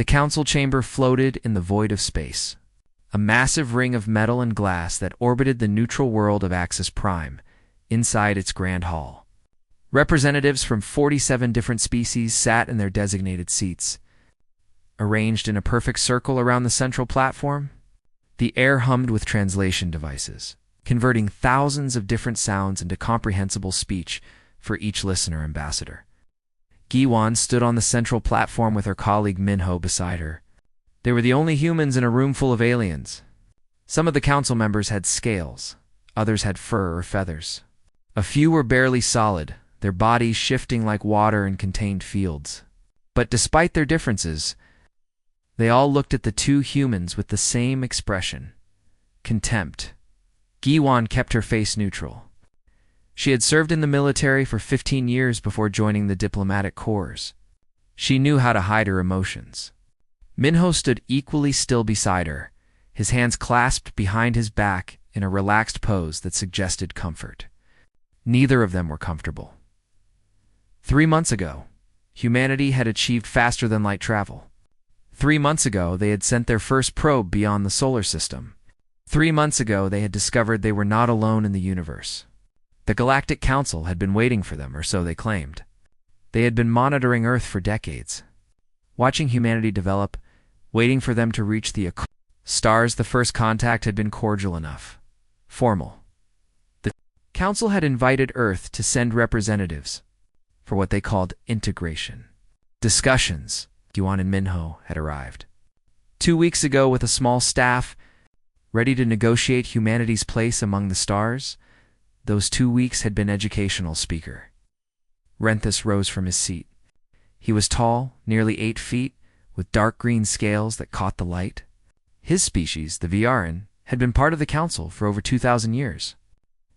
The council chamber floated in the void of space, a massive ring of metal and glass that orbited the neutral world of Axis Prime, inside its grand hall. Representatives from 47 different species sat in their designated seats. Arranged in a perfect circle around the central platform, the air hummed with translation devices, converting thousands of different sounds into comprehensible speech for each listener ambassador. Giwan stood on the central platform with her colleague Minho beside her. They were the only humans in a room full of aliens. Some of the council members had scales, others had fur or feathers. A few were barely solid, their bodies shifting like water in contained fields. But despite their differences, they all looked at the two humans with the same expression: contempt. Giwan kept her face neutral. She had served in the military for 15 years before joining the diplomatic corps. She knew how to hide her emotions. Minho stood equally still beside her, his hands clasped behind his back in a relaxed pose that suggested comfort. Neither of them were comfortable. 3 months ago, humanity had achieved faster-than-light travel. 3 months ago, they had sent their first probe beyond the solar system. 3 months ago, they had discovered they were not alone in the universe. The Galactic Council had been waiting for them, or so they claimed. They had been monitoring Earth for decades, watching humanity develop, waiting for them to reach the stars. The first contact had been cordial enough, formal. The Council had invited Earth to send representatives for what they called integration. Discussions. Yuan and Minho had arrived 2 weeks ago with a small staff, ready to negotiate humanity's place among the stars. Those 2 weeks had been educational. Speaker Renthis rose from his seat. He was tall, nearly 8 feet, with dark green scales that caught the light. His species, the Viaran, had been part of the council for over 2,000 years.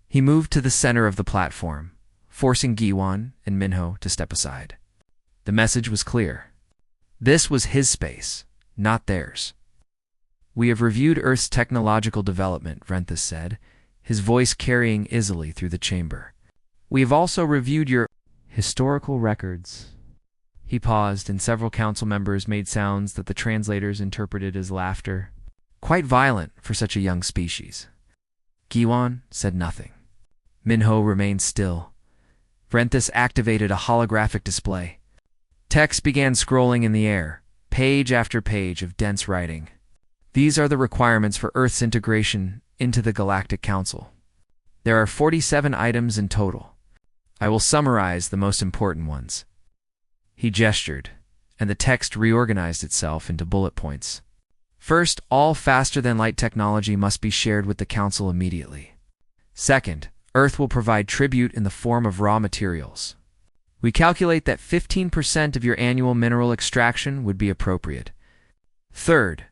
He moved to the center of the platform, forcing Giwan and Minho to step aside. The message was clear. This was his space, not theirs. "We have reviewed Earth's technological development," Renthis said, his voice carrying easily through the chamber. "We have also reviewed your historical records." He paused, and several council members made sounds that the translators interpreted as laughter, quite violent for such a young species. Giwan said nothing. Minho remained still. Renthis activated a holographic display. Text began scrolling in the air, page after page of dense writing. "These are the requirements for Earth's integration into the Galactic Council. There are 47 items in total. I will summarize the most important ones." He gestured, and the text reorganized itself into bullet points. First, all faster-than-light technology must be shared with the Council immediately. Second, Earth will provide tribute in the form of raw materials. We calculate that 15% of your annual mineral extraction would be appropriate. Third,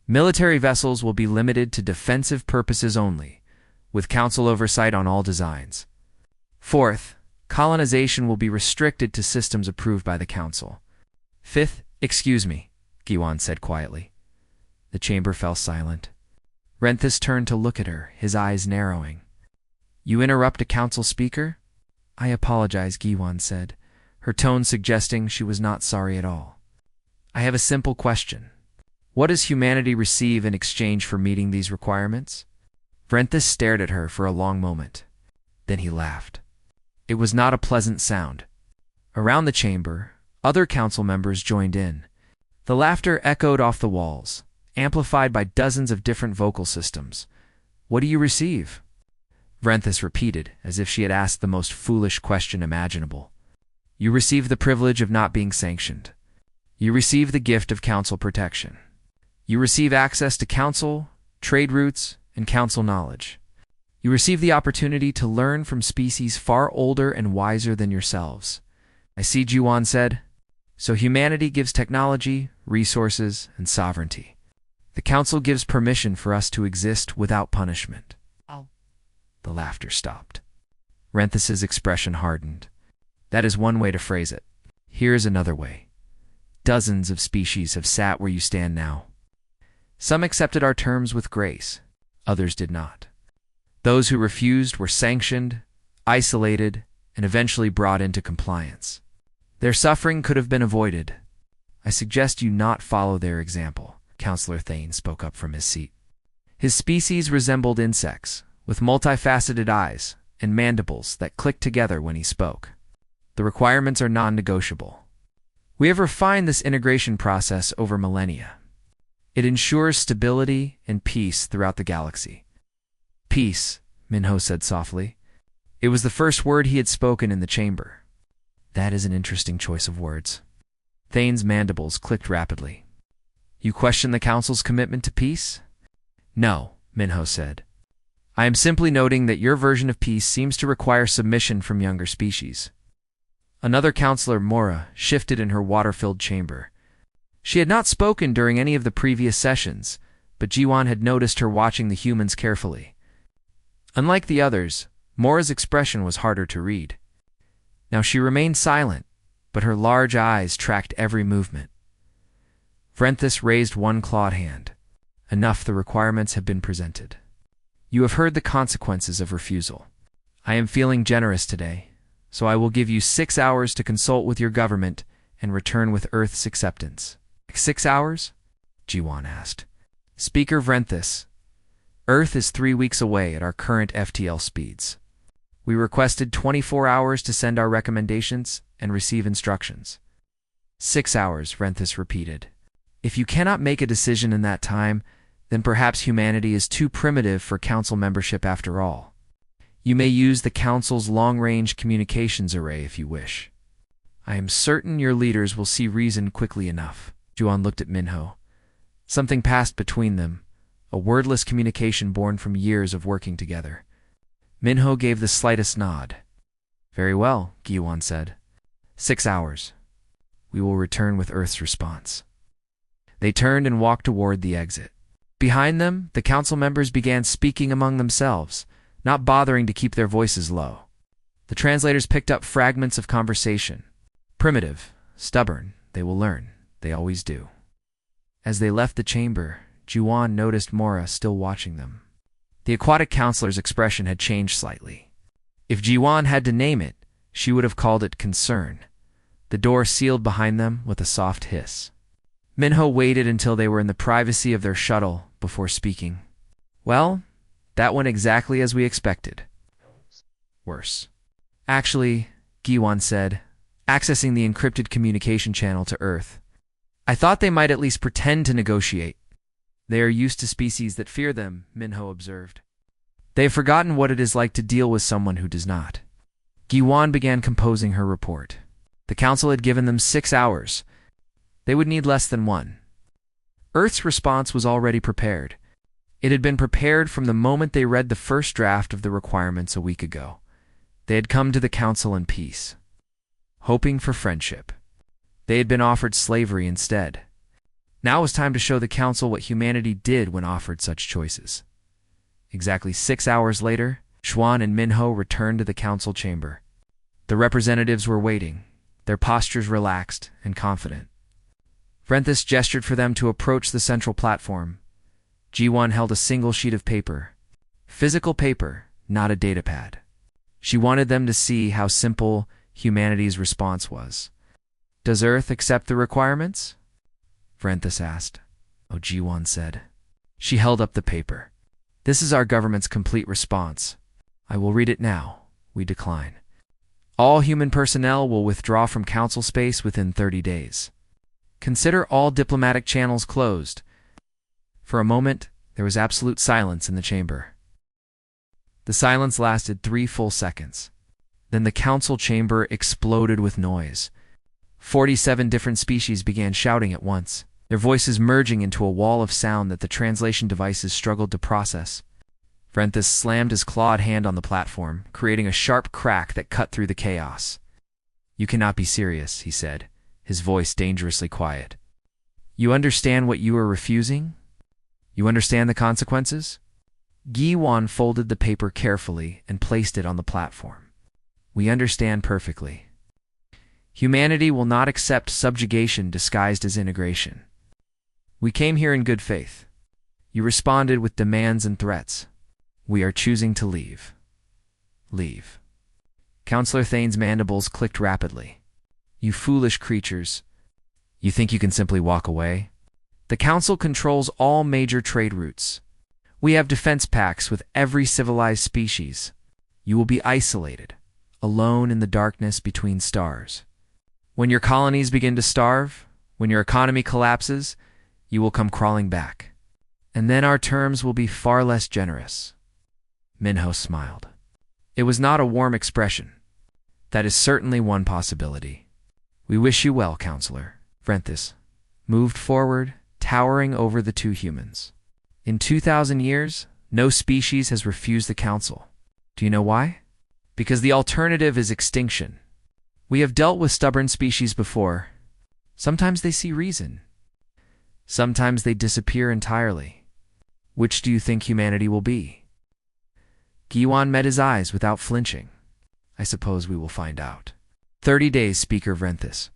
military vessels will be limited to defensive purposes only, with Council oversight on all designs. Fourth, colonization will be restricted to systems approved by the Council. Fifth, "Excuse me," Giwan said quietly. The chamber fell silent. Renthis turned to look at her, his eyes narrowing. "You interrupt a council speaker?" "I apologize," Giwan said, her tone suggesting she was not sorry at all. "I have a simple question. What does humanity receive in exchange for meeting these requirements?" Renthis stared at her for a long moment. Then he laughed. It was not a pleasant sound. Around the chamber, other council members joined in. The laughter echoed off the walls, amplified by dozens of different vocal systems. "What do you receive?" Renthis repeated, as if she had asked the most foolish question imaginable. "You receive the privilege of not being sanctioned. You receive the gift of council protection. You receive access to council, trade routes, and council knowledge. You receive the opportunity to learn from species far older and wiser than yourselves." "I see," Giwan said. "So humanity gives technology, resources, and sovereignty. The council gives permission for us to exist without punishment." The laughter stopped. Renthis's expression hardened. "That is one way to phrase it. Here is another way. Dozens of species have sat where you stand now. Some accepted our terms with grace, others did not. Those who refused were sanctioned, isolated, and eventually brought into compliance. Their suffering could have been avoided. I suggest you not follow their example, Counselor Thane spoke up from his seat. His species resembled insects, with multifaceted eyes and mandibles that clicked together when he spoke. The requirements are non-negotiable. We have refined this integration process over millennia. It ensures stability and peace throughout the galaxy. Peace, Minho said softly. It was the first word he had spoken in the chamber. That is an interesting choice of words. Thane's mandibles clicked rapidly. You question the Council's commitment to peace? No, Minho said. I am simply noting that your version of peace seems to require submission from younger species. Another counselor, Mora, shifted in her water-filled chamber. She had not spoken during any of the previous sessions, but Jiwan had noticed her watching the humans carefully. Unlike the others, Mora's expression was harder to read. Now she remained silent, but her large eyes tracked every movement. Vrenthis raised one clawed hand. Enough, the requirements have been presented. You have heard the consequences of refusal. I am feeling generous today, so I will give you 6 hours to consult with your government and return with Earth's acceptance. 6 hours? Jiwan asked. Speaker Vrenthis, Earth is 3 weeks away at our current FTL speeds. We requested 24 hours to send our recommendations and receive instructions. 6 hours, Vrenthis repeated. If you cannot make a decision in that time, then perhaps humanity is too primitive for Council membership after all. You may use the Council's long-range communications array if you wish. I am certain your leaders will see reason quickly enough. Juan looked at Minho. Something passed between them, a wordless communication born from years of working together. Minho gave the slightest nod. Very well, Gyuan said. 6 hours. We will return with Earth's response. They turned and walked toward the exit. Behind them, the council members began speaking among themselves, not bothering to keep their voices low. The translators picked up fragments of conversation. Primitive, stubborn, they will learn. They always do. As they left the chamber, Juan noticed Mora still watching them. The aquatic counselor's expression had changed slightly. If Jiwan had to name it, she would have called it concern. The door sealed behind them with a soft hiss. Minho waited until they were in the privacy of their shuttle before speaking. Well, that went exactly as we expected. Worse. Actually, Giwan said, accessing the encrypted communication channel to Earth. I thought they might at least pretend to negotiate. They are used to species that fear them, Minho observed. They have forgotten what it is like to deal with someone who does not. Giwan began composing her report. The council had given them 6 hours. They would need less than 1. Earth's response was already prepared. It had been prepared from the moment they read the first draft of the requirements a week ago. They had come to the council in peace, hoping for friendship. They had been offered slavery instead. Now it was time to show the council what humanity did when offered such choices. Exactly 6 hours later, Xuan and Minho returned to the council chamber. The representatives were waiting, their postures relaxed and confident. Vrenthis gestured for them to approach the central platform. G1 held a single sheet of paper. Physical paper, not a datapad. She wanted them to see how simple humanity's response was. Does Earth accept the requirements? Vrenthis asked. Oh, G1 said. She held up the paper. This is our government's complete response. I will read it now. We decline. All human personnel will withdraw from council space within 30 days. Consider all diplomatic channels closed. For a moment, there was absolute silence in the chamber. The silence lasted 3 full seconds. Then the council chamber exploded with noise. 47 different species began shouting at once, their voices merging into a wall of sound that the translation devices struggled to process. Vrenthis slammed his clawed hand on the platform, creating a sharp crack that cut through the chaos. You cannot be serious, he said, his voice dangerously quiet. You understand what you are refusing? You understand the consequences? Giwan folded the paper carefully and placed it on the platform. We understand perfectly. Humanity will not accept subjugation disguised as integration. We came here in good faith. You responded with demands and threats. We are choosing to leave. Leave. Counselor Thane's mandibles clicked rapidly. You foolish creatures. You think you can simply walk away? The Council controls all major trade routes. We have defense pacts with every civilized species. You will be isolated, alone in the darkness between stars. When your colonies begin to starve, when your economy collapses, you will come crawling back. And then our terms will be far less generous. Minho smiled. It was not a warm expression. That is certainly one possibility. We wish you well, Counselor. Vrenthis moved forward, towering over the two humans. In 2,000 years, no species has refused the Council. Do you know why? Because the alternative is extinction. We have dealt with stubborn species before. Sometimes they see reason. Sometimes they disappear entirely. Which do you think humanity will be? Giwan met his eyes without flinching. I suppose we will find out. 30 days, Speaker Vrenthis.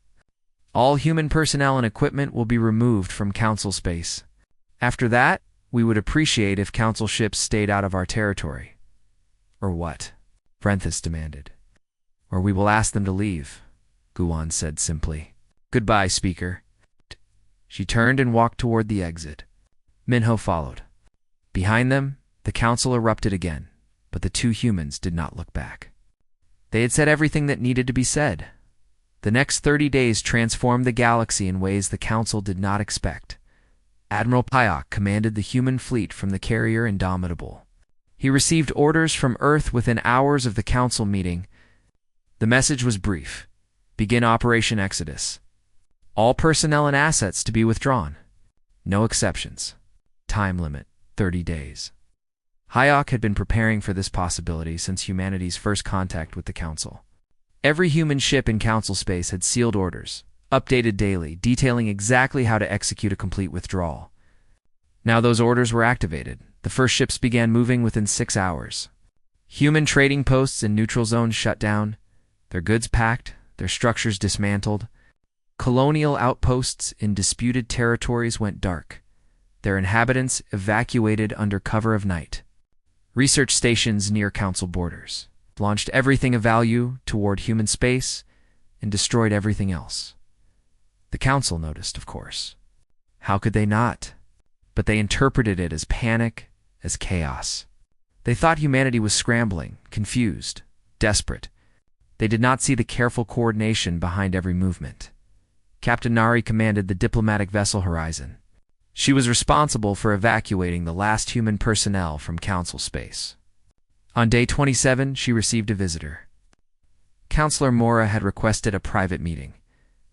All human personnel and equipment will be removed from Council space. After that, we would appreciate if Council ships stayed out of our territory. Or what? Vrenthis demanded. Or we will ask them to leave, Guan said simply. Goodbye, Speaker. She turned and walked toward the exit. Minho followed. Behind them, the Council erupted again, but the two humans did not look back. They had said everything that needed to be said. The next 30 days transformed the galaxy in ways the Council did not expect. Admiral Pyok commanded the human fleet from the carrier Indomitable. He received orders from Earth within hours of the Council meeting. The message was brief. Begin Operation Exodus. All personnel and assets to be withdrawn. No exceptions. Time limit, 30 days. Hayok had been preparing for this possibility since humanity's first contact with the Council. Every human ship in Council space had sealed orders, updated daily, detailing exactly how to execute a complete withdrawal. Now those orders were activated. The first ships began moving within 6 hours. Human trading posts in neutral zones shut down, their goods packed, their structures dismantled. Colonial outposts in disputed territories went dark, their inhabitants evacuated under cover of night. Research stations near Council borders launched everything of value toward human space and destroyed everything else. The Council noticed, of course. How could they not? But they interpreted it as panic, as chaos. They thought humanity was scrambling, confused, desperate. They did not see the careful coordination behind every movement. Captain Nari commanded the diplomatic vessel Horizon. She was responsible for evacuating the last human personnel from Council space. On day 27, she received a visitor. Counselor Mora had requested a private meeting.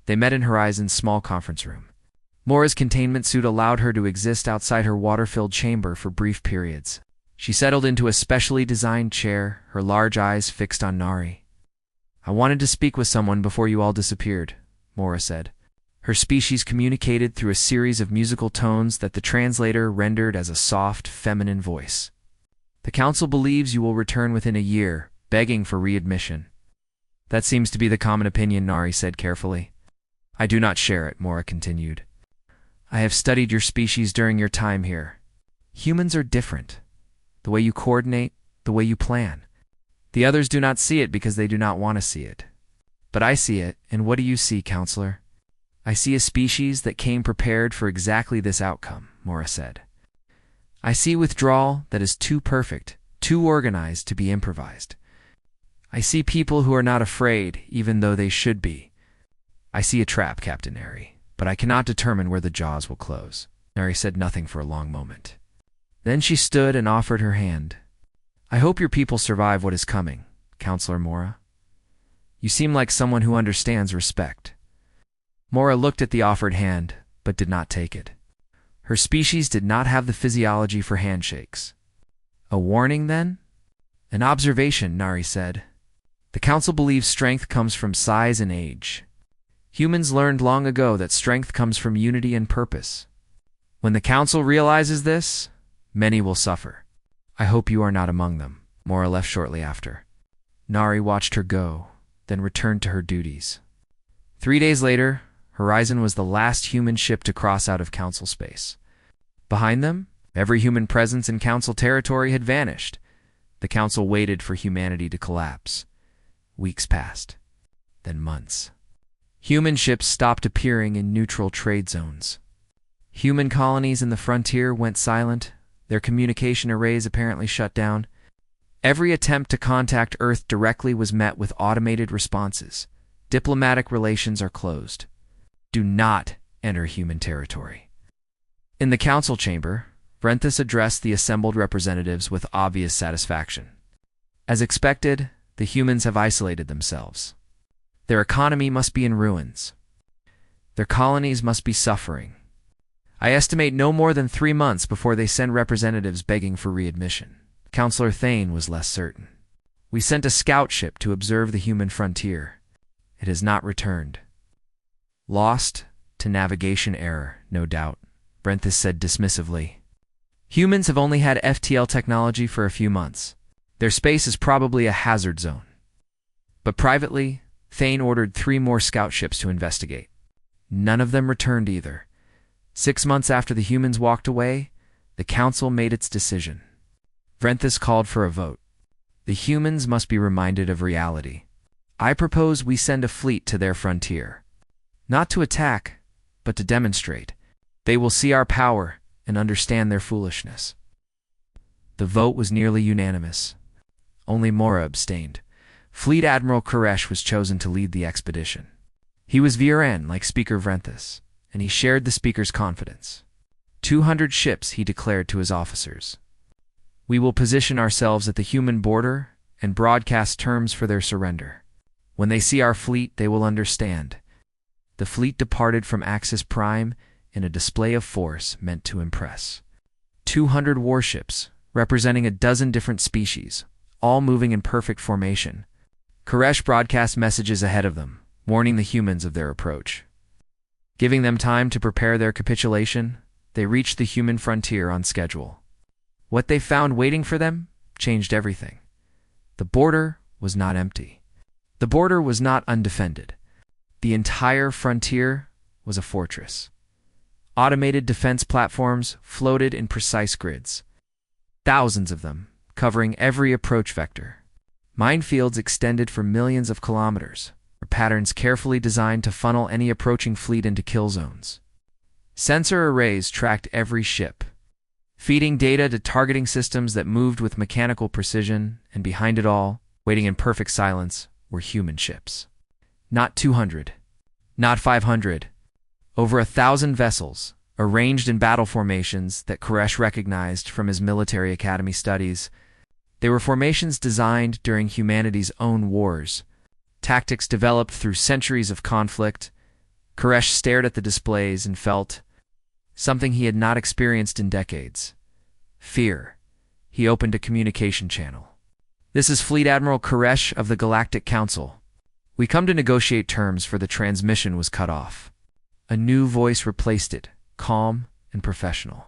They met in Horizon's small conference room. Mora's containment suit allowed her to exist outside her water-filled chamber for brief periods. She settled into a specially designed chair, her large eyes fixed on Nari. I wanted to speak with someone before you all disappeared, Mora said. Her species communicated through a series of musical tones that the translator rendered as a soft, feminine voice. The Council believes you will return within a year, begging for readmission. That seems to be the common opinion, Nari said carefully. I do not share it, Mora continued. I have studied your species during your time here. Humans are different. The way you coordinate, the way you plan. The others do not see it because they do not want to see it. But I see it, and what do you see, Counselor? I see a species that came prepared for exactly this outcome, Mora said. I see withdrawal that is too perfect, too organized to be improvised. I see people who are not afraid, even though they should be. I see a trap, Captain Nari, but I cannot determine where the jaws will close. Nari said nothing for a long moment. Then she stood and offered her hand. I hope your people survive what is coming, Counselor Mora. You seem like someone who understands respect. Mora looked at the offered hand, but did not take it. Her species did not have the physiology for handshakes. A warning, then? An observation, Nari said. The Council believes strength comes from size and age. Humans learned long ago that strength comes from unity and purpose. When the Council realizes this, many will suffer. I hope you are not among them. Mora left shortly after. Nari watched her go, then returned to her duties. 3 days later, Horizon was the last human ship to cross out of Council space. Behind them, every human presence in Council territory had vanished. The Council waited for humanity to collapse. Weeks passed, then months. Human ships stopped appearing in neutral trade zones. Human colonies in the frontier went silent, their communication arrays apparently shut down. Every attempt to contact Earth directly was met with automated responses. Diplomatic relations are closed. Do not enter human territory. In the council chamber, Vrenthus addressed the assembled representatives with obvious satisfaction. As expected, the humans have isolated themselves. Their economy must be in ruins. Their colonies must be suffering. I estimate no more than 3 months before they send representatives begging for readmission. Councillor Thane was less certain. We sent a scout ship to observe the human frontier. It has not returned. Lost to navigation error, no doubt, Vrenthus said dismissively. Humans have only had FTL technology for a few months. Their space is probably a hazard zone. But privately, Thane ordered 3 more scout ships to investigate. None of them returned either. 6 months after the humans walked away, the council made its decision. Vrenthus called for a vote. The humans must be reminded of reality. I propose we send a fleet to their frontier. Not to attack, but to demonstrate. They will see our power and understand their foolishness. The vote was nearly unanimous. Only Mora abstained. Fleet Admiral Koresh was chosen to lead the expedition. He was VRN like Speaker Vrenthus, and he shared the speaker's confidence. 200 ships, he declared to his officers. We will position ourselves at the human border and broadcast terms for their surrender. When they see our fleet, they will understand. The fleet departed from Axis Prime in a display of force meant to impress. 200 warships, representing a dozen different species, all moving in perfect formation. Koresh broadcast messages ahead of them, warning the humans of their approach. Giving them time to prepare their capitulation, they reached the human frontier on schedule. What they found waiting for them changed everything. The border was not empty. The border was not undefended. The entire frontier was a fortress. Automated defense platforms floated in precise grids. Thousands of them, covering every approach vector. Minefields extended for millions of kilometers, or patterns carefully designed to funnel any approaching fleet into kill zones. Sensor arrays tracked every ship, feeding data to targeting systems that moved with mechanical precision, and behind it all, waiting in perfect silence, were human ships. Not 200, not 500, over 1,000 vessels, arranged in battle formations that Koresh recognized from his military academy studies. They were formations designed during humanity's own wars, tactics developed through centuries of conflict. Koresh stared at the displays and felt something he had not experienced in decades. Fear. He opened a communication channel. This is Fleet Admiral Koresh of the Galactic Council. We come to negotiate terms, for the transmission was cut off. A new voice replaced it, calm and professional.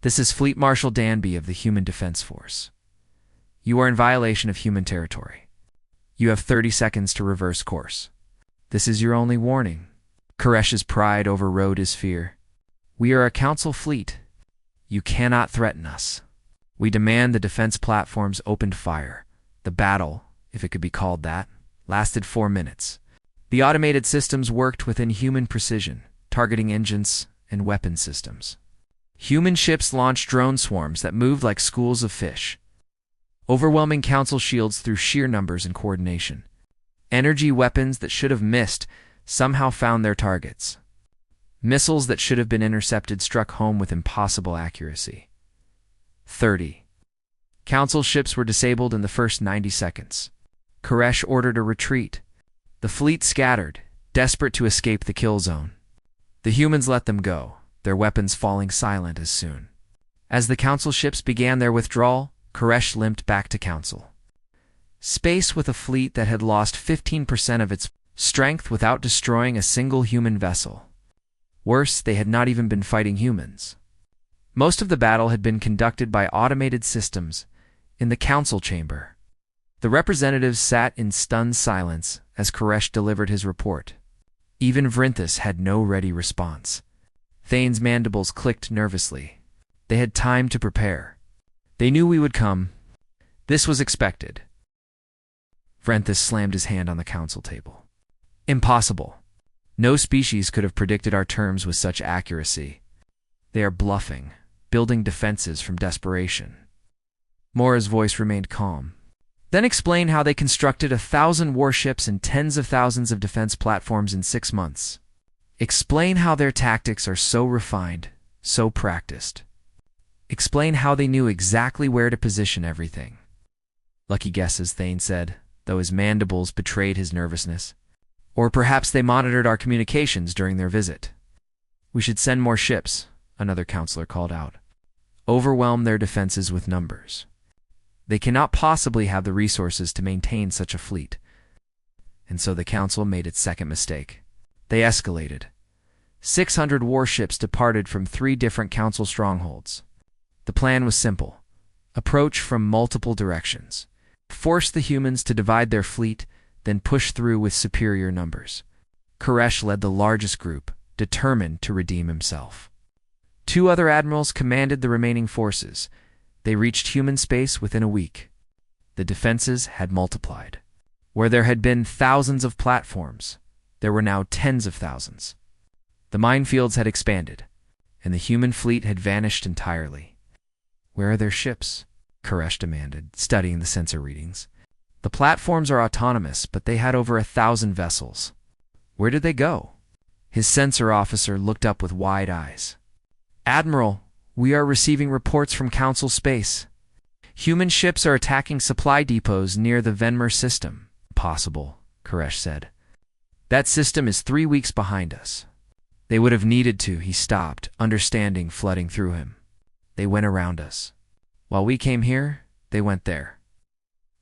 This is Fleet Marshal Danby of the Human Defense Force. You are in violation of human territory. You have 30 seconds to reverse course. This is your only warning. Koresh's pride overrode his fear. We are a council fleet. You cannot threaten us. We demand the defense platforms opened fire. The battle, if it could be called that, lasted 4 minutes. The automated systems worked within human precision, targeting engines and weapon systems. Human ships launched drone swarms that moved like schools of fish, overwhelming council shields through sheer numbers and coordination. Energy weapons that should have missed somehow found their targets. Missiles that should have been intercepted struck home with impossible accuracy. 30. Council ships were disabled in the first 90 seconds. Koresh ordered a retreat. The fleet scattered, desperate to escape the kill zone. The humans let them go, their weapons falling silent as soon. As the council ships began their withdrawal, Koresh limped back to council. Space with a fleet that had lost 15% of its strength without destroying a single human vessel. Worse, they had not even been fighting humans. Most of the battle had been conducted by automated systems in the council chamber. The representatives sat in stunned silence as Koresh delivered his report. Even Vrenthus had no ready response. Thane's mandibles clicked nervously. They had time to prepare. They knew we would come. This was expected. Vrenthus slammed his hand on the council table. Impossible. No species could have predicted our terms with such accuracy. They are bluffing, building defenses from desperation. Mora's voice remained calm. Then explain how they constructed 1,000 warships and tens of thousands of defense platforms in 6 months. Explain how their tactics are so refined, so practiced. Explain how they knew exactly where to position everything. Lucky guesses, Thane said, though his mandibles betrayed his nervousness. Or perhaps they monitored our communications during their visit. We should send more ships, another counselor called out. Overwhelm their defenses with numbers. They cannot possibly have the resources to maintain such a fleet. And so the council made its second mistake. They escalated. 600 warships departed from 3 different council strongholds. The plan was simple. Approach from multiple directions. Force the humans to divide their fleet, then push through with superior numbers. Koresh led the largest group, determined to redeem himself. 2 other admirals commanded the remaining forces. They reached human space within a week. The defenses had multiplied. Where there had been thousands of platforms, there were now tens of thousands. The minefields had expanded, and the human fleet had vanished entirely. Where are their ships? Koresh demanded, studying the sensor readings. The platforms are autonomous, but they had over 1,000 vessels. Where did they go? His sensor officer looked up with wide eyes. Admiral, we are receiving reports from Council Space. Human ships are attacking supply depots near the Venmer system. Possible, Koresh said. That system is 3 weeks behind us. They would have needed to, he stopped, understanding flooding through him. They went around us. While we came here, they went there.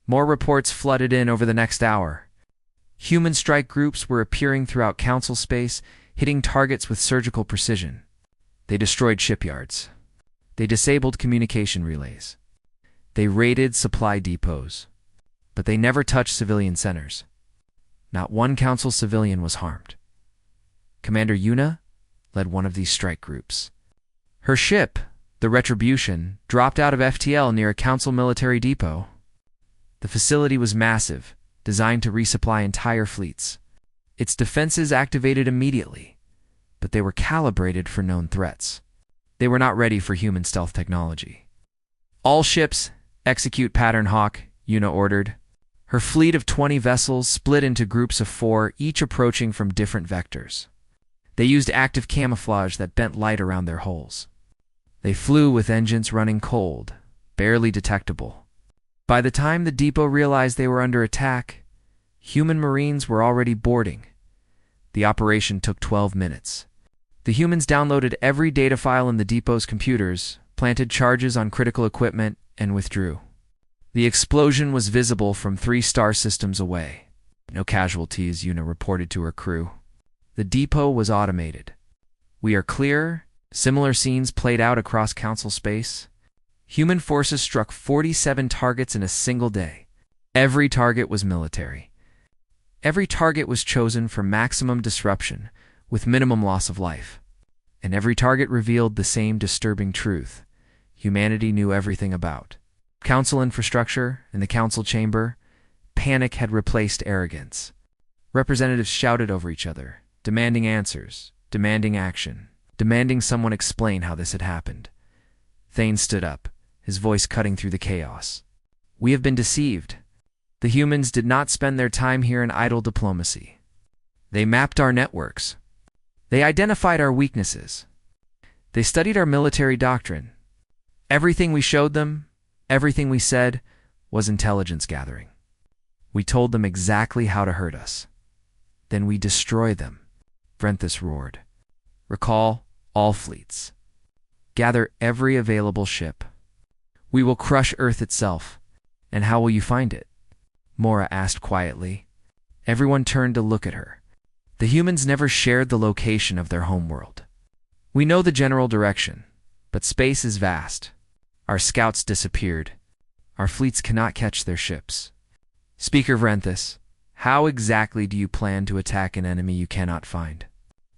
More reports flooded in over the next hour. Human strike groups were appearing throughout Council Space, hitting targets with surgical precision. They destroyed shipyards. They disabled communication relays. They raided supply depots. But they never touched civilian centers. Not one Council civilian was harmed. Commander Yuna led one of these strike groups. Her ship, the Retribution, dropped out of FTL near a Council military depot. The facility was massive, designed to resupply entire fleets. Its defenses activated immediately, but they were calibrated for known threats. They were not ready for human stealth technology. All ships, execute Pattern Hawk, Yuna ordered. Her fleet of 20 vessels split into groups of 4, each approaching from different vectors. They used active camouflage that bent light around their hulls. They flew with engines running cold, barely detectable. By the time the depot realized they were under attack, human marines were already boarding. The operation took 12 minutes. The humans downloaded every data file in the depot's computers, planted charges on critical equipment, and withdrew. The explosion was visible from 3 star systems away. No casualties, Yuna reported to her crew. The depot was automated. We are clear. Similar scenes played out across Council Space. Human forces struck 47 targets in a single day. Every target was military. Every target was chosen for maximum disruption, with minimum loss of life. And every target revealed the same disturbing truth humanity knew everything about. Council infrastructure and the Council chamber, panic had replaced arrogance. Representatives shouted over each other, demanding answers, demanding action, demanding someone explain how this had happened. Thane stood up, his voice cutting through the chaos. We have been deceived. The humans did not spend their time here in idle diplomacy. They mapped our networks. They identified our weaknesses. They studied our military doctrine. Everything we showed them, everything we said, was intelligence gathering. We told them exactly how to hurt us. Then we destroy them, Vrenthus roared. Recall all fleets. Gather every available ship. We will crush Earth itself. And how will you find it? Mora asked quietly. Everyone turned to look at her. The humans never shared the location of their homeworld. We know the general direction, but space is vast. Our scouts disappeared. Our fleets cannot catch their ships. Speaker Vrenthus, how exactly do you plan to attack an enemy you cannot find?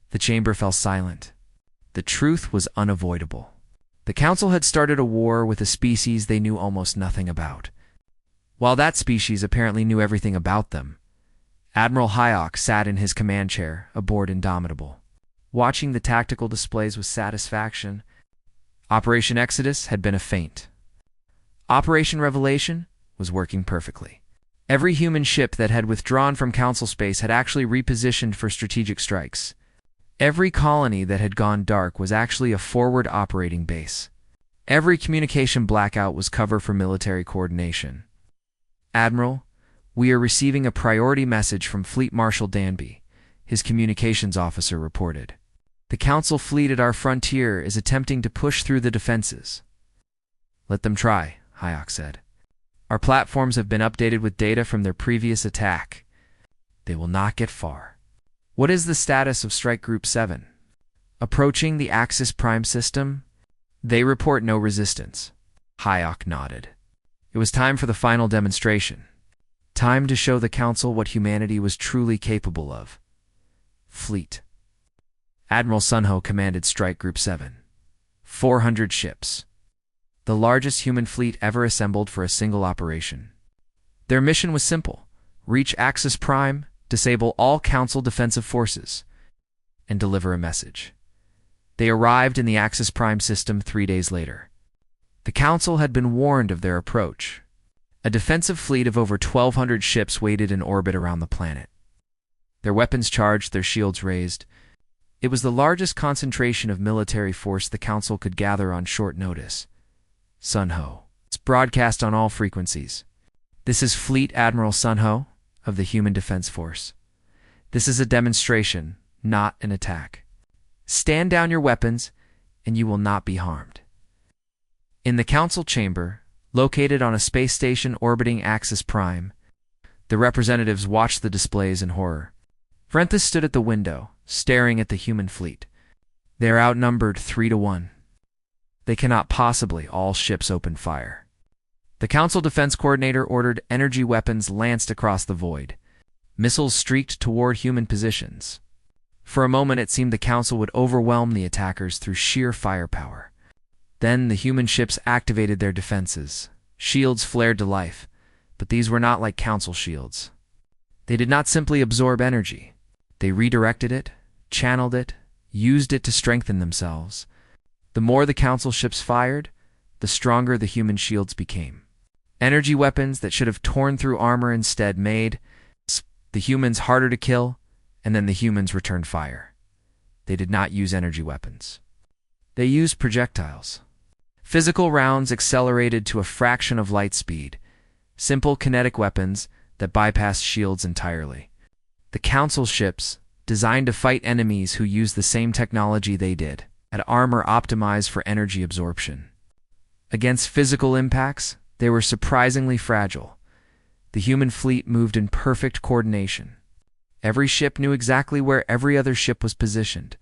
The chamber fell silent. The truth was unavoidable. The Council had started a war with a species they knew almost nothing about. While that species apparently knew everything about them, Admiral Hayok sat in his command chair, aboard Indomitable, watching the tactical displays with satisfaction. Operation Exodus had been a feint. Operation Revelation was working perfectly. Every human ship that had withdrawn from Council space had actually repositioned for strategic strikes. Every colony that had gone dark was actually a forward operating base. Every communication blackout was cover for military coordination. Admiral, we are receiving a priority message from Fleet Marshal Danby, his communications officer reported. The Council fleet at our frontier is attempting to push through the defenses. Let them try, Hayok said. Our platforms have been updated with data from their previous attack. They will not get far. What is the status of Strike Group 7? Approaching the Axis Prime system? They report no resistance. Hayok nodded. It was time for the final demonstration. Time to show the Council what humanity was truly capable of. Fleet. Admiral Sunho commanded Strike Group 7. 400 ships. The largest human fleet ever assembled for a single operation. Their mission was simple: reach Axis Prime, disable all Council defensive forces, and deliver a message. They arrived in the Axis Prime system 3 days later. The Council had been warned of their approach. A defensive fleet of over 1,200 ships waited in orbit around the planet. Their weapons charged, their shields raised. It was the largest concentration of military force the Council could gather on short notice. Sunho. It's broadcast on all frequencies. This is Fleet Admiral Sunho of the Human Defense Force. This is a demonstration, not an attack. Stand down your weapons, and you will not be harmed. In the Council chamber, located on a space station orbiting Axis Prime, the representatives watched the displays in horror. Frenthis stood at the window, staring at the human fleet. They are outnumbered 3-1. They cannot possibly. All ships open fire. The Council Defense Coordinator ordered energy weapons lanced across the void. Missiles streaked toward human positions. For a moment it seemed the Council would overwhelm the attackers through sheer firepower. Then the human ships activated their defenses. Shields flared to life, but these were not like Council shields. They did not simply absorb energy. They redirected it, channeled it, used it to strengthen themselves. The more the Council ships fired, the stronger the human shields became. Energy weapons that should have torn through armor instead made the humans harder to kill, and then the humans returned fire. They did not use energy weapons. They used projectiles. Physical rounds accelerated to a fraction of light speed. Simple kinetic weapons that bypassed shields entirely. The Council ships, designed to fight enemies who used the same technology they did, had armor optimized for energy absorption. Against physical impacts, they were surprisingly fragile. The human fleet moved in perfect coordination. Every ship knew exactly where every other ship was positioned.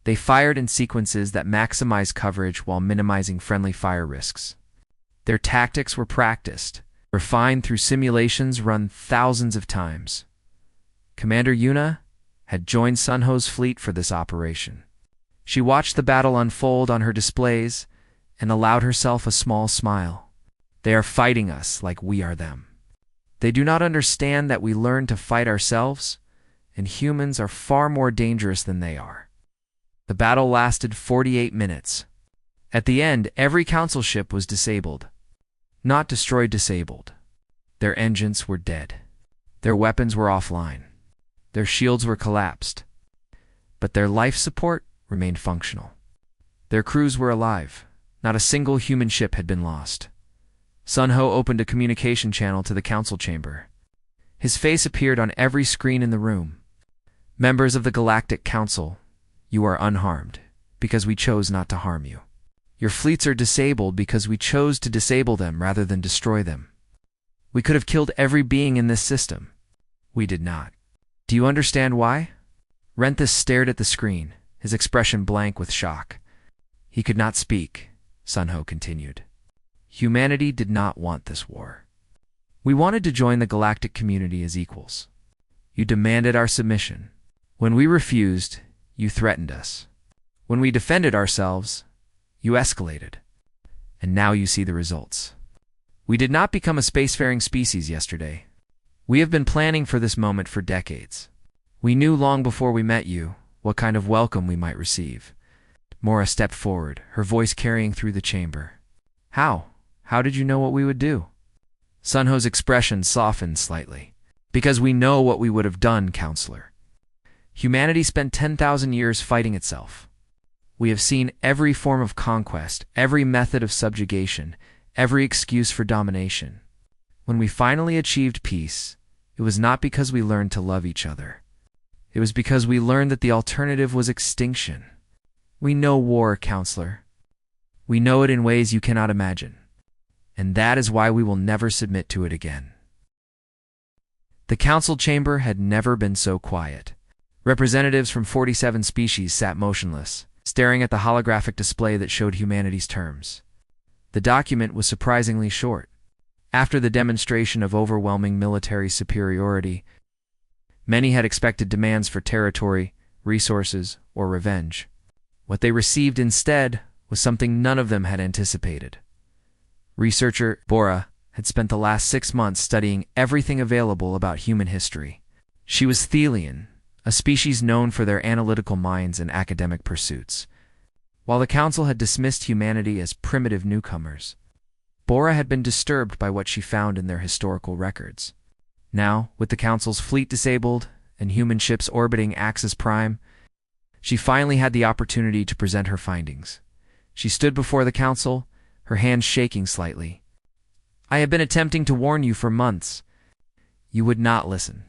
They fired in sequences that maximized coverage while minimizing friendly fire risks. Their tactics were practiced, refined through simulations run thousands of times. Commander Yuna had joined Sunho's fleet for this operation. She watched the battle unfold on her displays and allowed herself a small smile. They are fighting us like we are them. They do not understand that we learn to fight ourselves, and humans are far more dangerous than they are. The battle lasted 48 minutes. At the end, every Council ship was disabled. Not destroyed, disabled. Their engines were dead. Their weapons were offline. Their shields were collapsed. But their life support remained functional. Their crews were alive. Not a single human ship had been lost. Sunho opened a communication channel to the Council chamber. His face appeared on every screen in the room. Members of the Galactic Council, you are unharmed, because we chose not to harm you. Your fleets are disabled because we chose to disable them rather than destroy them. We could have killed every being in this system. We did not. Do you understand why? Renthis stared at the screen, his expression blank with shock. He could not speak, Sunho continued. Humanity did not want this war. We wanted to join the galactic community as equals. You demanded our submission. When we refused, you threatened us. When we defended ourselves, you escalated. And now you see the results. We did not become a spacefaring species yesterday. We have been planning for this moment for decades. We knew long before we met you what kind of welcome we might receive. Mora stepped forward, her voice carrying through the chamber. How? How did you know what we would do? Sunho's expression softened slightly. Because we know what we would have done, Counselor. Humanity spent 10,000 years fighting itself. We have seen every form of conquest, every method of subjugation, every excuse for domination. When we finally achieved peace, it was not because we learned to love each other. It was because we learned that the alternative was extinction. We know war, Counselor. We know it in ways you cannot imagine. And that is why we will never submit to it again. The council chamber had never been so quiet. Representatives from 47 species sat motionless, staring at the holographic display that showed humanity's terms. The document was surprisingly short. After the demonstration of overwhelming military superiority, many had expected demands for territory, resources, or revenge. What they received instead was something none of them had anticipated. Researcher Bora had spent the last 6 months studying everything available about human history. She was Thelian, a species known for their analytical minds and academic pursuits. While the council had dismissed humanity as primitive newcomers, Bora had been disturbed by what she found in their historical records. Now, with the council's fleet disabled and human ships orbiting Axis Prime, she finally had the opportunity to present her findings. She stood before the council, her hands shaking slightly. I have been attempting to warn you for months. You would not listen.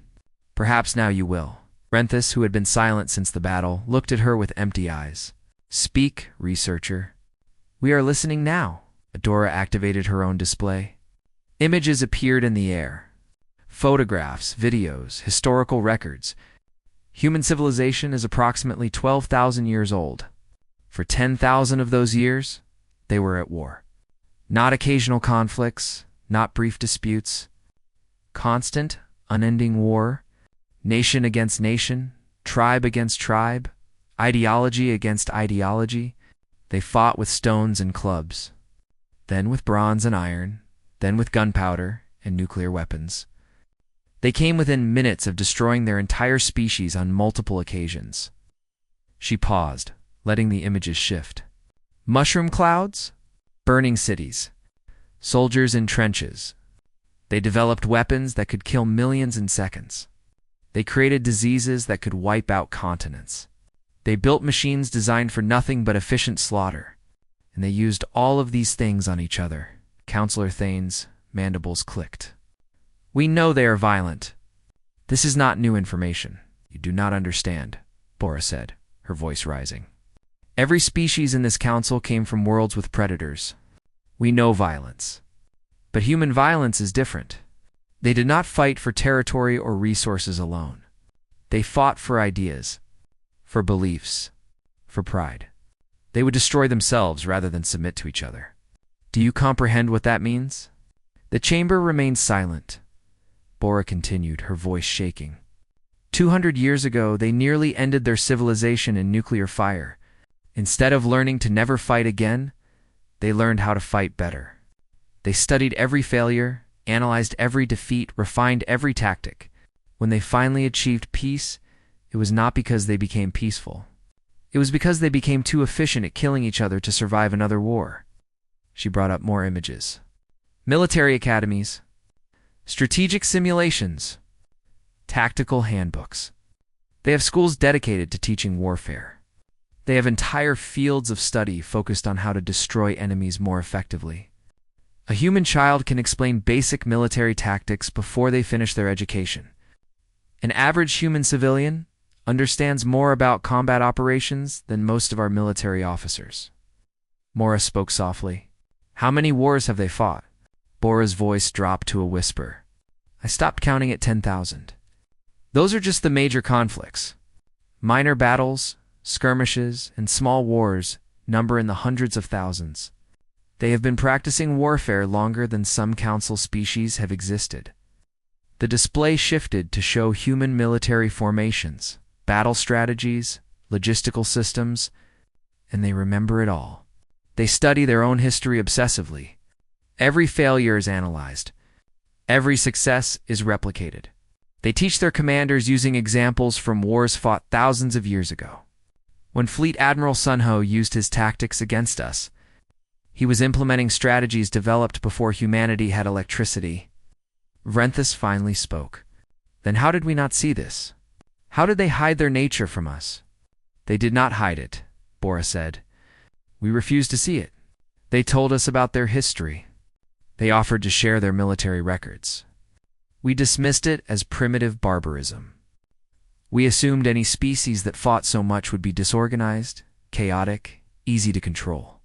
Perhaps now you will. Renthis, who had been silent since the battle, looked at her with empty eyes. Speak, researcher. We are listening now. Adora activated her own display. Images appeared in the air. Photographs, videos, historical records. Human civilization is approximately 12,000 years old. For 10,000 of those years, they were at war. Not occasional conflicts, not brief disputes. Constant, unending war. Nation against nation, tribe against tribe, ideology against ideology. They fought with stones and clubs, then with bronze and iron, then with gunpowder and nuclear weapons. They came within minutes of destroying their entire species on multiple occasions. She paused, letting the images shift. Mushroom clouds? Burning cities. Soldiers in trenches. They developed weapons that could kill millions in seconds. They created diseases that could wipe out continents. They built machines designed for nothing but efficient slaughter. And they used all of these things on each other. Counselor Thane's mandibles clicked. We know they are violent. This is not new information. You do not understand, Bora said, her voice rising. Every species in this council came from worlds with predators. We know violence. But human violence is different. They did not fight for territory or resources alone. They fought for ideas, for beliefs, for pride. They would destroy themselves rather than submit to each other. Do you comprehend what that means? The chamber remained silent. Bora continued, her voice shaking. 200 years ago, they nearly ended their civilization in nuclear fire. Instead of learning to never fight again, they learned how to fight better. They studied every failure, analyzed every defeat, refined every tactic. When they finally achieved peace, it was not because they became peaceful. It was because they became too efficient at killing each other to survive another war. She brought up more images. Military academies, strategic simulations, tactical handbooks. They have schools dedicated to teaching warfare. They have entire fields of study focused on how to destroy enemies more effectively. A human child can explain basic military tactics before they finish their education. An average human civilian understands more about combat operations than most of our military officers. Mora spoke softly. How many wars have they fought? Bora's voice dropped to a whisper. I stopped counting at 10,000. Those are just the major conflicts. Minor battles, skirmishes, and small wars number in the hundreds of thousands. They have been practicing warfare longer than some council species have existed. The display shifted to show human military formations, battle strategies, logistical systems, and they remember it all. They study their own history obsessively. Every failure is analyzed. Every success is replicated. They teach their commanders using examples from wars fought thousands of years ago. When Fleet Admiral Sunho used his tactics against us, he was implementing strategies developed before humanity had electricity. Vrenthus finally spoke. Then how did we not see this? How did they hide their nature from us? They did not hide it, Bora said. We refused to see it. They told us about their history. They offered to share their military records. We dismissed it as primitive barbarism. We assumed any species that fought so much would be disorganized, chaotic, easy to control.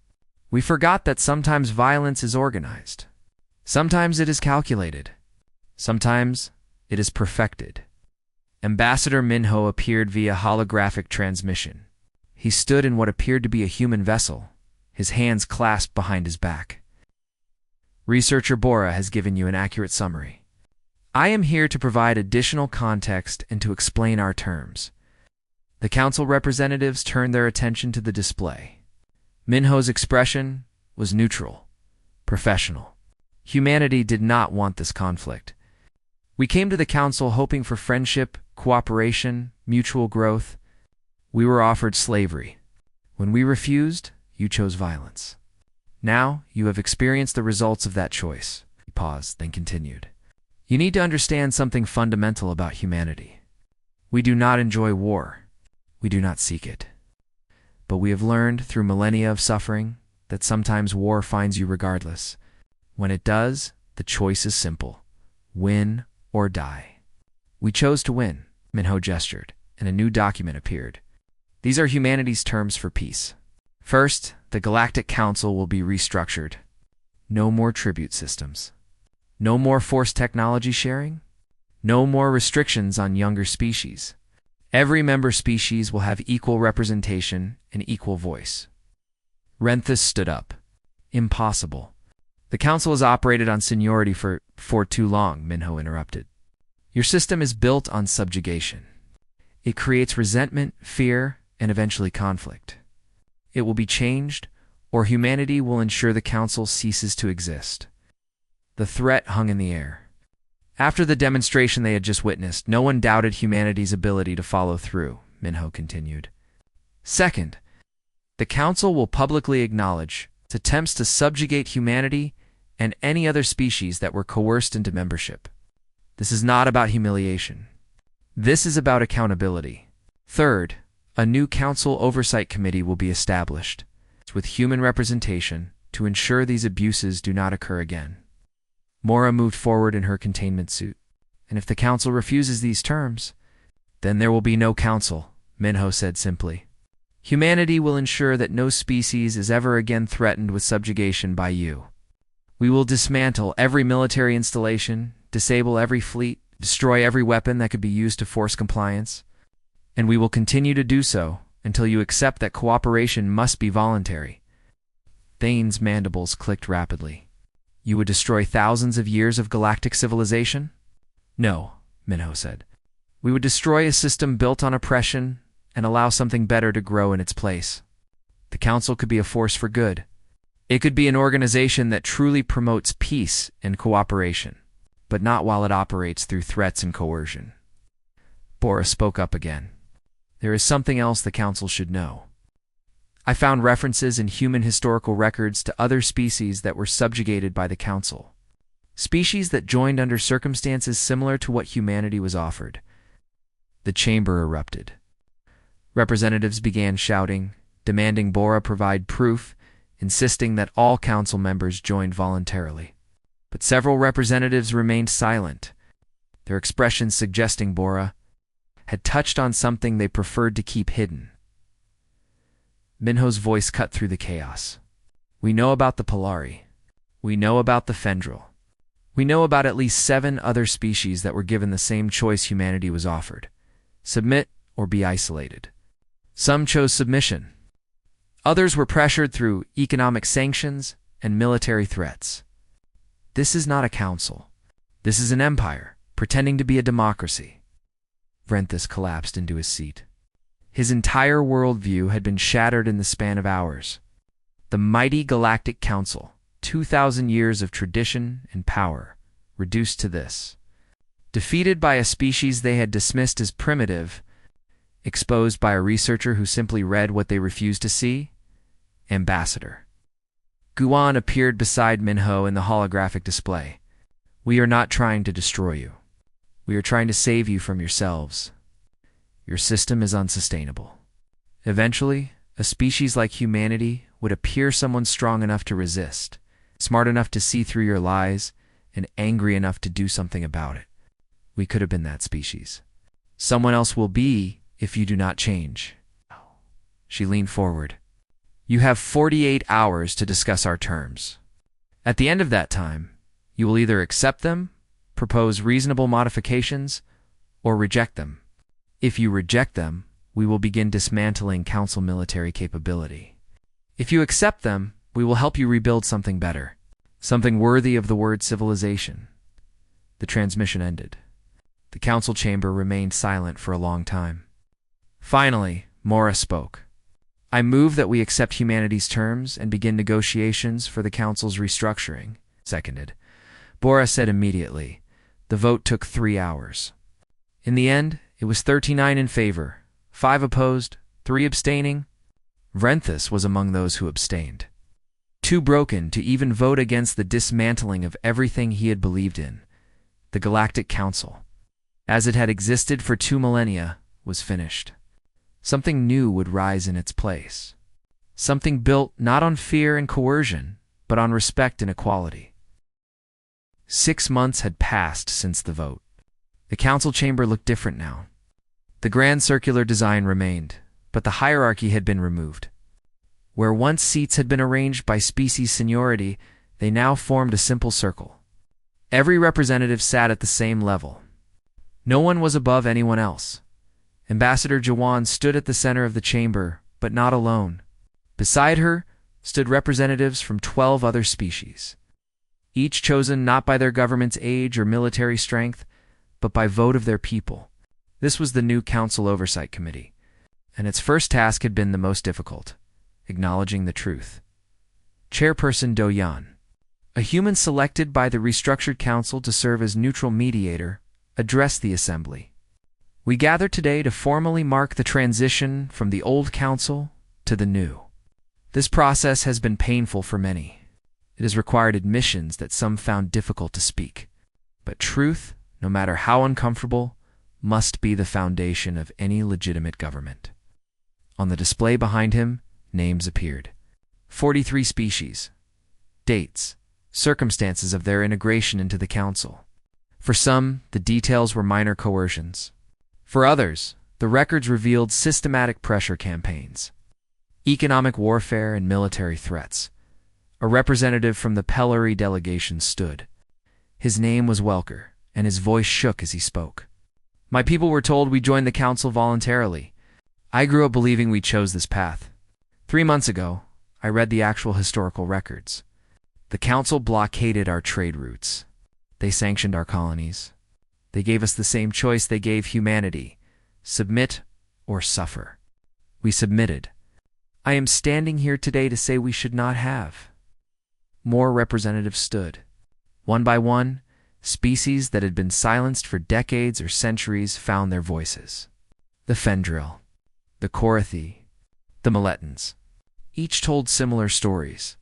We forgot that sometimes violence is organized. Sometimes it is calculated. Sometimes it is perfected. Ambassador Minho appeared via holographic transmission. He stood in what appeared to be a human vessel, his hands clasped behind his back. Researcher Bora has given you an accurate summary. I am here to provide additional context and to explain our terms. The council representatives turned their attention to the display. Minho's expression was neutral, professional. Humanity did not want this conflict. We came to the council hoping for friendship, cooperation, mutual growth. We were offered slavery. When we refused, you chose violence. Now, you have experienced the results of that choice. He paused, then continued. You need to understand something fundamental about humanity. We do not enjoy war. We do not seek it. But we have learned through millennia of suffering that sometimes war finds you regardless. When it does, the choice is simple. Win or die. We chose to win, Minho gestured, and a new document appeared. These are humanity's terms for peace. First, the Galactic Council will be restructured. No more tribute systems. No more forced technology sharing. No more restrictions on younger species. Every member species will have equal representation and equal voice. Renthus stood up. Impossible. The council has operated on seniority for too long, Minho interrupted. Your system is built on subjugation. It creates resentment, fear, and eventually conflict. It will be changed, or humanity will ensure the council ceases to exist. The threat hung in the air. After the demonstration they had just witnessed, no one doubted humanity's ability to follow through, Minho continued. Second, the council will publicly acknowledge its attempts to subjugate humanity and any other species that were coerced into membership. This is not about humiliation. This is about accountability. Third, a new council oversight committee will be established with human representation to ensure these abuses do not occur again. Mora moved forward in her containment suit. And if the council refuses these terms, then there will be no council, Minho said simply. Humanity will ensure that no species is ever again threatened with subjugation by you. We will dismantle every military installation, disable every fleet, destroy every weapon that could be used to force compliance, and we will continue to do so until you accept that cooperation must be voluntary. Thane's mandibles clicked rapidly. You would destroy thousands of years of galactic civilization? No, Minho said. We would destroy a system built on oppression and allow something better to grow in its place. The council could be a force for good. It could be an organization that truly promotes peace and cooperation, but not while it operates through threats and coercion. Bora spoke up again. There is something else the council should know. I found references in human historical records to other species that were subjugated by the council. Species that joined under circumstances similar to what humanity was offered. The chamber erupted. Representatives began shouting, demanding Bora provide proof, insisting that all council members joined voluntarily. But several representatives remained silent, their expressions suggesting Bora had touched on something they preferred to keep hidden. Minho's voice cut through the chaos. We know about the Polari. We know about the Fendril. We know about at least 7 other species that were given the same choice humanity was offered. Submit or be isolated. Some chose submission. Others were pressured through economic sanctions and military threats. This is not a council. This is an empire, pretending to be a democracy. Vrenthus collapsed into his seat. His entire worldview had been shattered in the span of hours. The mighty Galactic Council, 2,000 years of tradition and power, reduced to this. Defeated by a species they had dismissed as primitive, exposed by a researcher who simply read what they refused to see, Ambassador. Guan appeared beside Minho in the holographic display. We are not trying to destroy you. We are trying to save you from yourselves. Your system is unsustainable. Eventually, a species like humanity would appear someone strong enough to resist, smart enough to see through your lies, and angry enough to do something about it. We could have been that species. Someone else will be if you do not change. She leaned forward. You have 48 hours to discuss our terms. At the end of that time, you will either accept them, propose reasonable modifications, or reject them. If you reject them, we will begin dismantling Council military capability. If you accept them, we will help you rebuild something better, something worthy of the word civilization. The transmission ended. The Council chamber remained silent for a long time. Finally, Mora spoke. I move that we accept humanity's terms and begin negotiations for the Council's restructuring. Seconded. Bora said immediately. The vote took 3 hours. In the end, it was 39 in favor, 5 opposed, 3 abstaining. Vrenthus was among those who abstained. Too broken to even vote against the dismantling of everything he had believed in. The Galactic Council, as it had existed for 2 millennia, was finished. Something new would rise in its place. Something built not on fear and coercion, but on respect and equality. 6 months had passed since the vote. The Council chamber looked different now. The grand circular design remained, but the hierarchy had been removed. Where once seats had been arranged by species seniority, they now formed a simple circle. Every representative sat at the same level. No one was above anyone else. Ambassador Jawan stood at the center of the chamber, but not alone. Beside her stood representatives from 12 other species, each chosen not by their government's age or military strength, but by vote of their people. This was the new Council Oversight Committee, and its first task had been the most difficult, acknowledging the truth. Chairperson Do Yan, a human selected by the restructured council to serve as neutral mediator, addressed the assembly. We gather today to formally mark the transition from the old council to the new. This process has been painful for many. It has required admissions that some found difficult to speak. But truth, no matter how uncomfortable, must be the foundation of any legitimate government. On the display behind him, names appeared. 43 species, dates, circumstances of their integration into the council. For some, the details were minor coercions. For others, the records revealed systematic pressure campaigns, economic warfare, and military threats. A representative from the Pellery delegation stood. His name was Welker, and his voice shook as he spoke. My people were told we joined the council voluntarily. I grew up believing we chose this path. 3 months ago, I read the actual historical records. The council blockaded our trade routes. They sanctioned our colonies. They gave us the same choice they gave humanity: submit or suffer. We submitted. I am standing here today to say we should not have. More representatives stood. One by one, species that had been silenced for decades or centuries found their voices. The Fendril, the Korathi, the Milletans. Each told similar stories.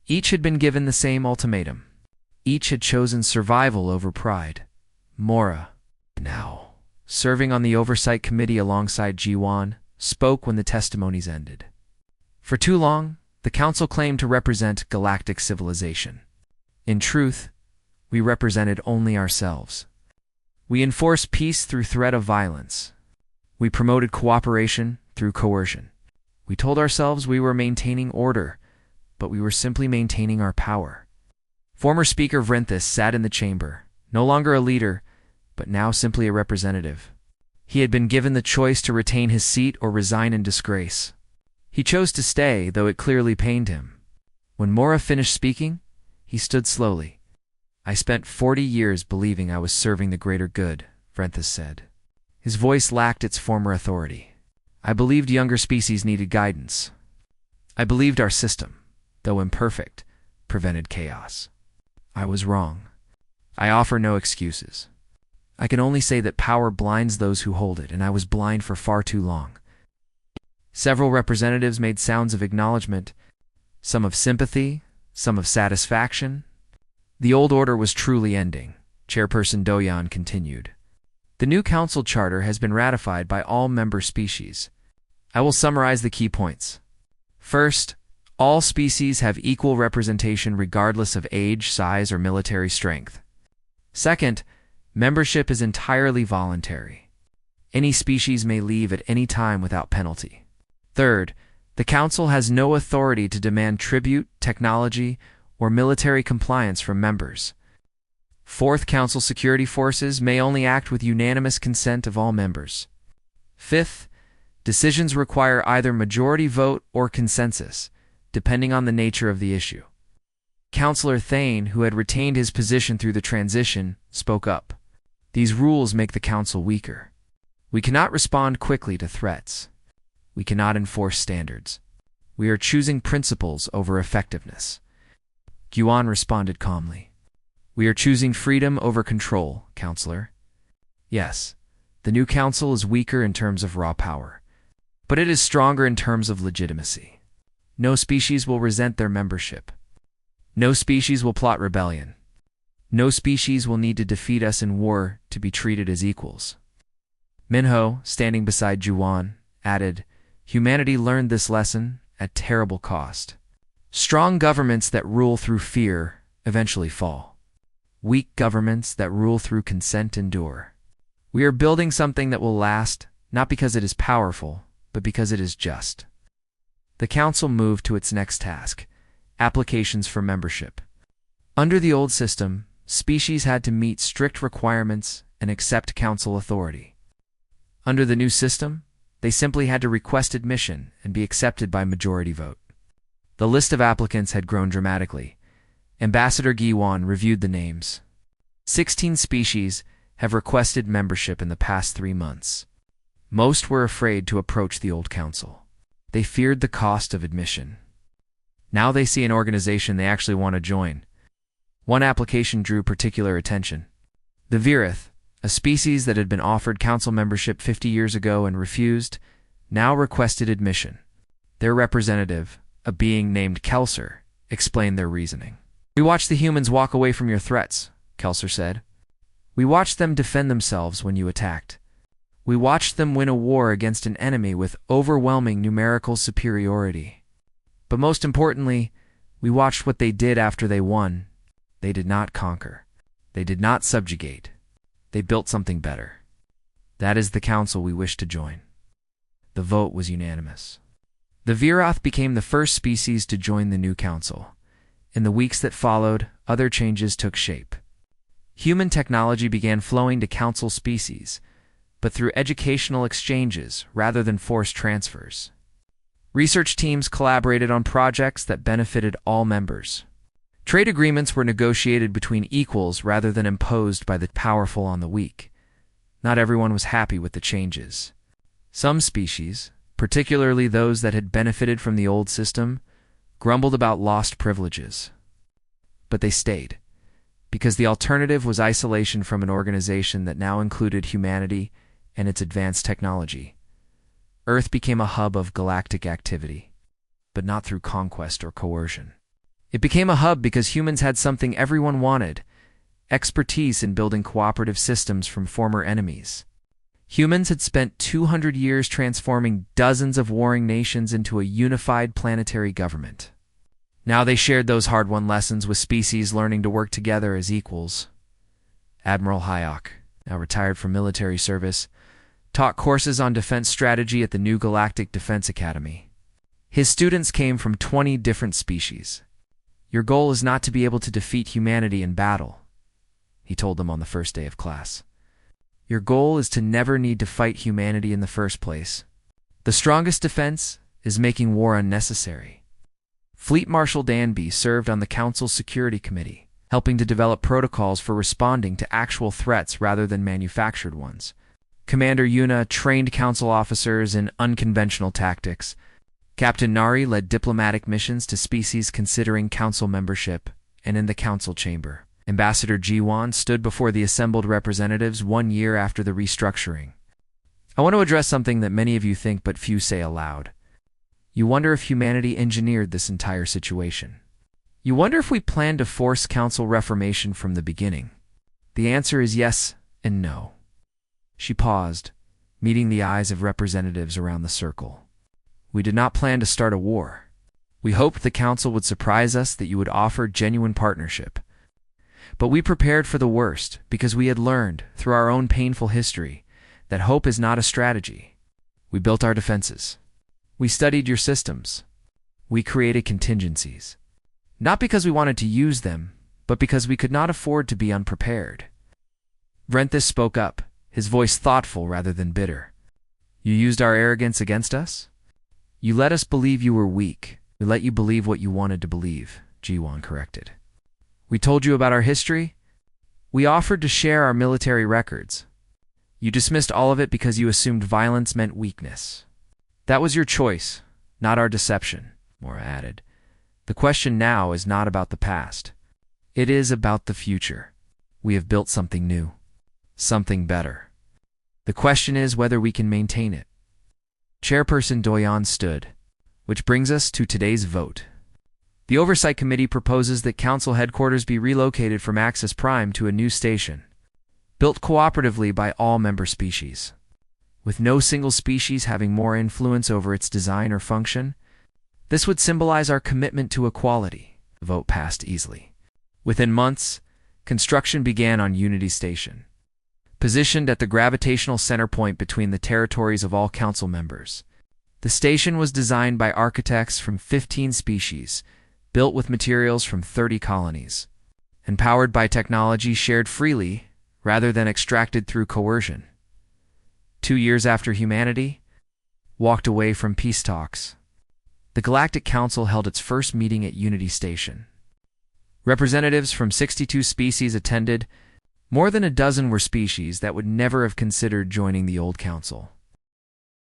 Each had been given the same ultimatum. Each had chosen survival over pride. Mora, now serving on the Oversight Committee alongside Jiwan, spoke when the testimonies ended. For too long, the council claimed to represent galactic civilization. In truth, we represented only ourselves. We enforced peace through threat of violence. We promoted cooperation through coercion. We told ourselves we were maintaining order, but we were simply maintaining our power. Former Speaker Vrenthus sat in the chamber, no longer a leader, but now simply a representative. He had been given the choice to retain his seat or resign in disgrace. He chose to stay, though it clearly pained him. When Mora finished speaking, he stood slowly. I spent 40 years believing I was serving the greater good, Vrenthus said. His voice lacked its former authority. I believed younger species needed guidance. I believed our system, though imperfect, prevented chaos. I was wrong. I offer no excuses. I can only say that power blinds those who hold it, and I was blind for far too long. Several representatives made sounds of acknowledgement, some of sympathy, some of satisfaction. The old order was truly ending. Chairperson Doyan continued. The new council charter has been ratified by all member species. I will summarize the key points. First, all species have equal representation regardless of age, size, or military strength. Second, membership is entirely voluntary. Any species may leave at any time without penalty. Third, the Council has no authority to demand tribute, technology, or military compliance from members. Fourth, Council security forces may only act with unanimous consent of all members. Fifth, decisions require either majority vote or consensus, depending on the nature of the issue. Councillor Thane, who had retained his position through the transition, spoke up. These rules make the Council weaker. We cannot respond quickly to threats. We cannot enforce standards. We are choosing principles over effectiveness. Guan responded calmly. We are choosing freedom over control, Councillor. Yes, the new Council is weaker in terms of raw power, but it is stronger in terms of legitimacy. No species will resent their membership. No species will plot rebellion. No species will need to defeat us in war to be treated as equals. Minho, standing beside Juan, added, Humanity learned this lesson at terrible cost. Strong governments that rule through fear eventually fall. Weak governments that rule through consent endure. We are building something that will last, not because it is powerful, but because it is just. The Council moved to its next task, applications for membership. Under the old system, species had to meet strict requirements and accept Council authority. Under the new system, they simply had to request admission and be accepted by majority vote. The list of applicants had grown dramatically. Ambassador Guiwan reviewed the names. 16 species have requested membership in the past 3 months. Most were afraid to approach the old council. They feared the cost of admission. Now they see an organization they actually want to join. One application drew particular attention. The Virith, a species that had been offered council membership 50 years ago and refused, now requested admission. Their representative, a being named Kelser, explained their reasoning. We watched the humans walk away from your threats, Kelser said. We watched them defend themselves when you attacked. We watched them win a war against an enemy with overwhelming numerical superiority. But most importantly, we watched what they did after they won. They did not conquer. They did not subjugate. They built something better. That is the council we wish to join. The vote was unanimous. The Viroth became the first species to join the new council. In the weeks that followed, other changes took shape. Human technology began flowing to council species, but through educational exchanges rather than forced transfers. Research teams collaborated on projects that benefited all members. Trade agreements were negotiated between equals rather than imposed by the powerful on the weak. Not everyone was happy with the changes. Some species, particularly those that had benefited from the old system, grumbled about lost privileges. But they stayed, because the alternative was isolation from an organization that now included humanity and its advanced technology. Earth became a hub of galactic activity, but not through conquest or coercion. It became a hub because humans had something everyone wanted: expertise in building cooperative systems from former enemies. Humans had spent 200 years transforming dozens of warring nations into a unified planetary government. Now they shared those hard-won lessons with species learning to work together as equals. Admiral Hayok, now retired from military service, taught courses on defense strategy at the new Galactic Defense Academy. His students came from 20 different species. Your goal is not to be able to defeat humanity in battle, he told them on the first day of class. Your goal is to never need to fight humanity in the first place. The strongest defense is making war unnecessary. Fleet Marshal Danby served on the Council's Security Committee, helping to develop protocols for responding to actual threats rather than manufactured ones. Commander Yuna trained Council officers in unconventional tactics. Captain Nari led diplomatic missions to species considering Council membership and in the Council chamber. Ambassador Jiwan stood before the assembled representatives 1 year after the restructuring. I want to address something that many of you think but few say aloud. You wonder if humanity engineered this entire situation. You wonder if we planned to force council reformation from the beginning. The answer is yes and no. She paused, meeting the eyes of representatives around the circle. We did not plan to start a war. We hoped the council would surprise us, that you would offer genuine partnership. But we prepared for the worst because we had learned, through our own painful history, that hope is not a strategy. We built our defenses. We studied your systems. We created contingencies. Not because we wanted to use them, but because we could not afford to be unprepared. Vrenthis spoke up, his voice thoughtful rather than bitter. You used our arrogance against us? You let us believe you were weak. We let you believe what you wanted to believe, Jiwan corrected. We told you about our history. We offered to share our military records. You dismissed all of it because you assumed violence meant weakness. That was your choice, not our deception, Mora added. The question now is not about the past. It is about the future. We have built something new, something better. The question is whether we can maintain it. Chairperson Doyan stood, which brings us to today's vote. The Oversight Committee proposes that Council headquarters be relocated from Axis Prime to a new station, built cooperatively by all member species. With no single species having more influence over its design or function, this would symbolize our commitment to equality. The vote passed easily. Within months, construction began on Unity Station, positioned at the gravitational center point between the territories of all council members. The station was designed by architects from 15 species, built with materials from 30 colonies, and powered by technology shared freely rather than extracted through coercion. 2 years after humanity walked away from peace talks, the Galactic Council held its first meeting at Unity Station. Representatives from 62 species attended. More than a dozen were species that would never have considered joining the old council.